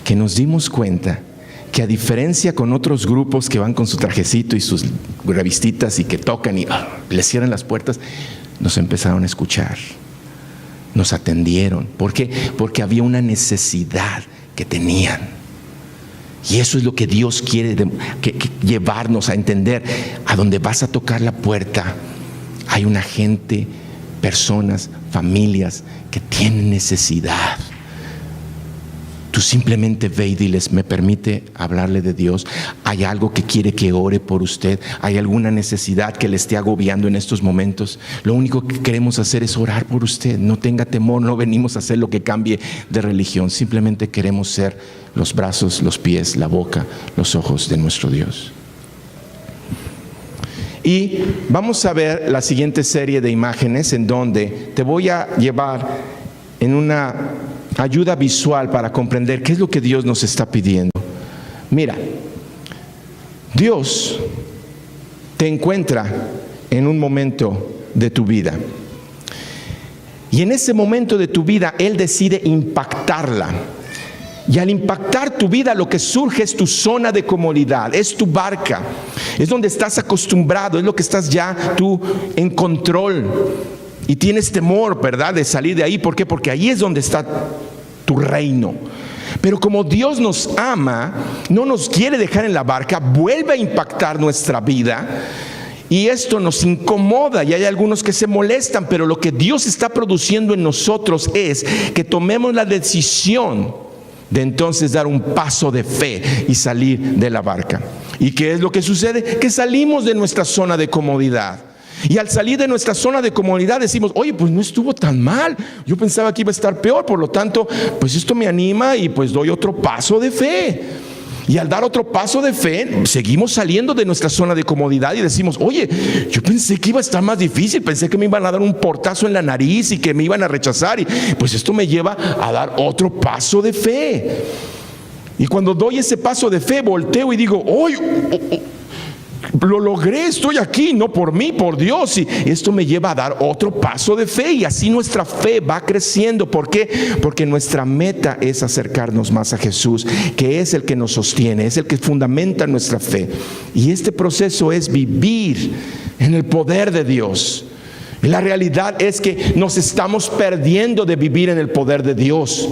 C: Que nos dimos cuenta que, a diferencia con otros grupos que van con su trajecito y sus revistitas y que tocan y les cierran las puertas, nos empezaron a escuchar, nos atendieron. ¿Por qué? Porque había una necesidad que tenían. Y eso es lo que Dios quiere que llevarnos a entender. A donde vas a tocar la puerta, hay una gente, personas, familias que tienen necesidad. Tú simplemente ve y diles, ¿me permite hablarle de Dios? ¿Hay algo que quiere que ore por usted? ¿Hay alguna necesidad que le esté agobiando en estos momentos? Lo único que queremos hacer es orar por usted. No tenga temor, no venimos a hacer lo que cambie de religión. Simplemente queremos ser los brazos, los pies, la boca, los ojos de nuestro Dios. Y vamos a ver la siguiente serie de imágenes en donde te voy a llevar en una ayuda visual para comprender qué es lo que Dios nos está pidiendo. Mira, Dios te encuentra en un momento de tu vida. Y en ese momento de tu vida, Él decide impactarla. Y al impactar tu vida, lo que surge es tu zona de comodidad, es tu barca, es donde estás acostumbrado, es lo que estás ya tú en control. Y tienes temor, ¿verdad?, de salir de ahí. ¿Por qué? Porque ahí es donde está tu reino. Pero como Dios nos ama, no nos quiere dejar en la barca, vuelve a impactar nuestra vida. Y esto nos incomoda y hay algunos que se molestan, pero lo que Dios está produciendo en nosotros es que tomemos la decisión de entonces dar un paso de fe y salir de la barca. ¿Y qué es lo que sucede? Que salimos de nuestra zona de comodidad. Y al salir de nuestra zona de comodidad decimos, oye, pues no estuvo tan mal, yo pensaba que iba a estar peor, por lo tanto, pues esto me anima y pues doy otro paso de fe. Y al dar otro paso de fe, seguimos saliendo de nuestra zona de comodidad y decimos, oye, yo pensé que iba a estar más difícil, pensé que me iban a dar un portazo en la nariz y que me iban a rechazar, y pues esto me lleva a dar otro paso de fe. Y cuando doy ese paso de fe, volteo y digo, ¡ay! Lo logré, estoy aquí, no por mí, por Dios. Y esto me lleva a dar otro paso de fe, y así nuestra fe va creciendo. ¿Por qué? Porque nuestra meta es acercarnos más a Jesús, que es el que nos sostiene, es el que fundamenta nuestra fe. Y este proceso es vivir en el poder de Dios. Y la realidad es que nos estamos perdiendo de vivir en el poder de Dios.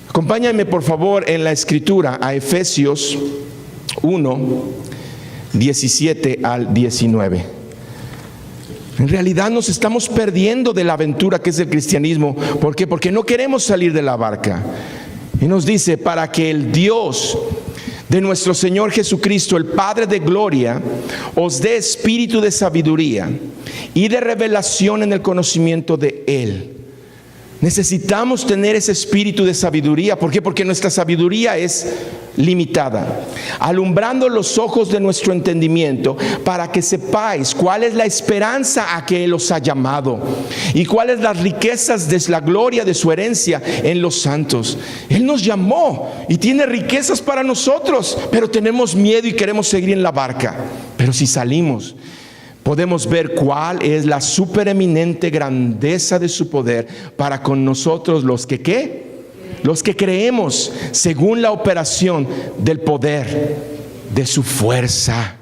C: Acompáñame por favor en la escritura a Efesios 1, 17 al 19. En realidad nos estamos perdiendo de la aventura que es el cristianismo. ¿Por qué? Porque no queremos salir de la barca. Y nos dice, para que el Dios de nuestro Señor Jesucristo, el Padre de gloria, os dé espíritu de sabiduría y de revelación en el conocimiento de Él. Necesitamos tener ese espíritu de sabiduría. ¿Por qué? Porque nuestra sabiduría es limitada. Alumbrando los ojos de nuestro entendimiento, para que sepáis cuál es la esperanza a que Él os ha llamado y cuáles las riquezas de la gloria de su herencia en los santos. Él nos llamó y tiene riquezas para nosotros, pero tenemos miedo y queremos seguir en la barca. Pero si salimos, podemos ver cuál es la supereminente grandeza de su poder para con nosotros los que ¿qué? Los que creemos según la operación del poder de su fuerza.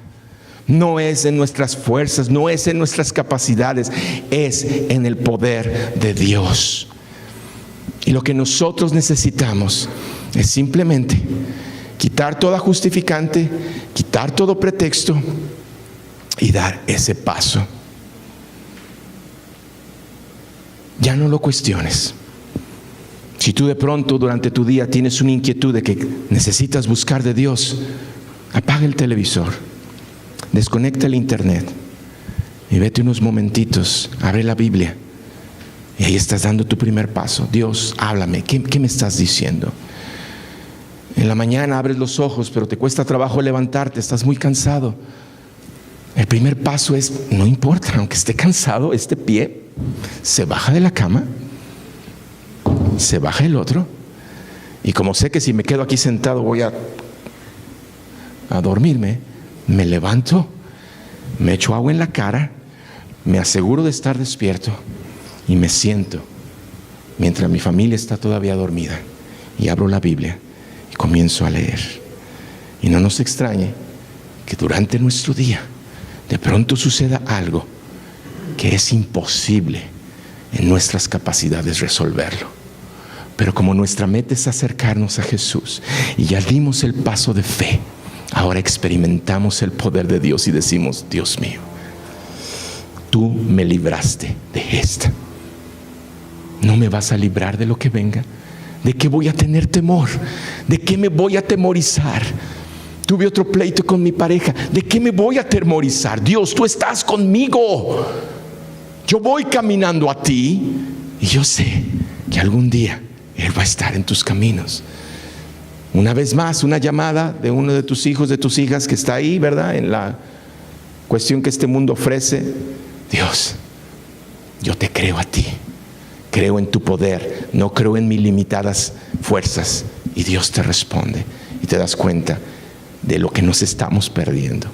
C: No es en nuestras fuerzas, no es en nuestras capacidades, es en el poder de Dios. Y lo que nosotros necesitamos es simplemente quitar toda justificante, quitar todo pretexto y dar ese paso. Ya no lo cuestiones. Si tú de pronto durante tu día tienes una inquietud de que necesitas buscar de Dios, apaga el televisor, desconecta el internet y vete unos momentitos, abre la Biblia y ahí estás dando tu primer paso. Dios, háblame, ¿qué me estás diciendo? En la mañana abres los ojos, pero te cuesta trabajo levantarte, estás muy cansado. El primer paso es, no importa, aunque esté cansado, este pie se baja de la cama, se baja el otro, y como sé que si me quedo aquí sentado voy a dormirme, me levanto, me echo agua en la cara, me aseguro de estar despierto y me siento mientras mi familia está todavía dormida y abro la Biblia y comienzo a leer. Y no nos extrañe que durante nuestro día de pronto suceda algo que es imposible en nuestras capacidades resolverlo. Pero como nuestra meta es acercarnos a Jesús y ya dimos el paso de fe, ahora experimentamos el poder de Dios y decimos, Dios mío, tú me libraste de esta. ¿No me vas a librar de lo que venga? ¿De qué voy a tener temor? ¿De qué me voy a atemorizar? Tuve otro pleito con mi pareja. ¿De qué me voy a atemorizar? Dios, tú estás conmigo. Yo voy caminando a ti y yo sé que algún día Él va a estar en tus caminos. Una vez más, una llamada de uno de tus hijos, de tus hijas que está ahí, ¿verdad? En la cuestión que este mundo ofrece. Dios, yo te creo a ti. Creo en tu poder, no creo en mis limitadas fuerzas. Y Dios te responde y te das cuenta de lo que nos estamos perdiendo,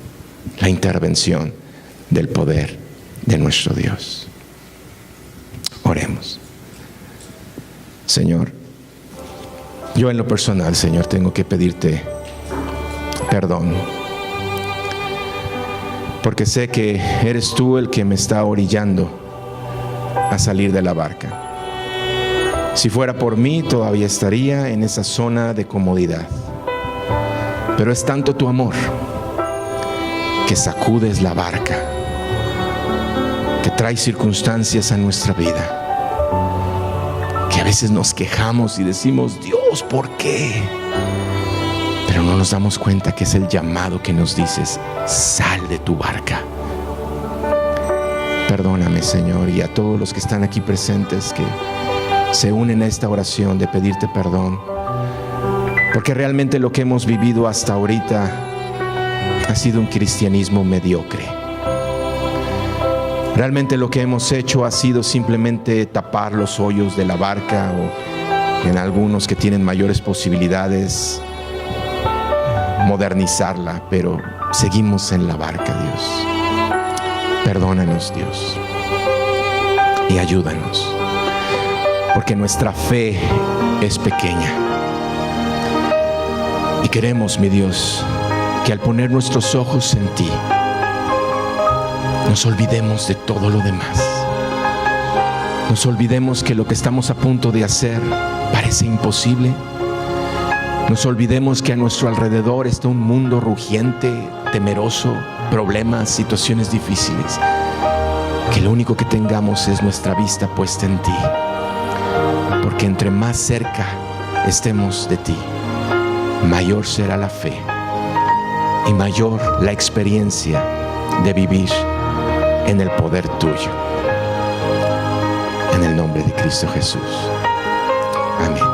C: la intervención del poder de nuestro Dios. Oremos. Señor, yo en lo personal, Señor, tengo que pedirte perdón, porque sé que eres tú el que me está orillando a salir de la barca. Si fuera por mí, todavía estaría en esa zona de comodidad. Pero es tanto tu amor que sacudes la barca, que trae circunstancias a nuestra vida, que a veces nos quejamos y decimos, Dios, ¿por qué? Pero no nos damos cuenta que es el llamado que nos dices, sal de tu barca. Perdóname, Señor, y a todos los que están aquí presentes que se unen a esta oración de pedirte perdón, porque realmente lo que hemos vivido hasta ahorita ha sido un cristianismo mediocre. Realmente lo que hemos hecho ha sido simplemente tapar los hoyos de la barca, o en algunos que tienen mayores posibilidades, modernizarla, pero seguimos en la barca, Dios. Perdónanos, Dios, y ayúdanos, porque nuestra fe es pequeña. Y queremos, mi Dios, que al poner nuestros ojos en ti, nos olvidemos de todo lo demás. Nos olvidemos que lo que estamos a punto de hacer parece imposible. Nos olvidemos que a nuestro alrededor está un mundo rugiente, temeroso, problemas, situaciones difíciles. Que lo único que tengamos es nuestra vista puesta en ti. Porque entre más cerca estemos de ti, mayor será la fe y mayor la experiencia de vivir en el poder tuyo. En el nombre de Cristo Jesús. Amén.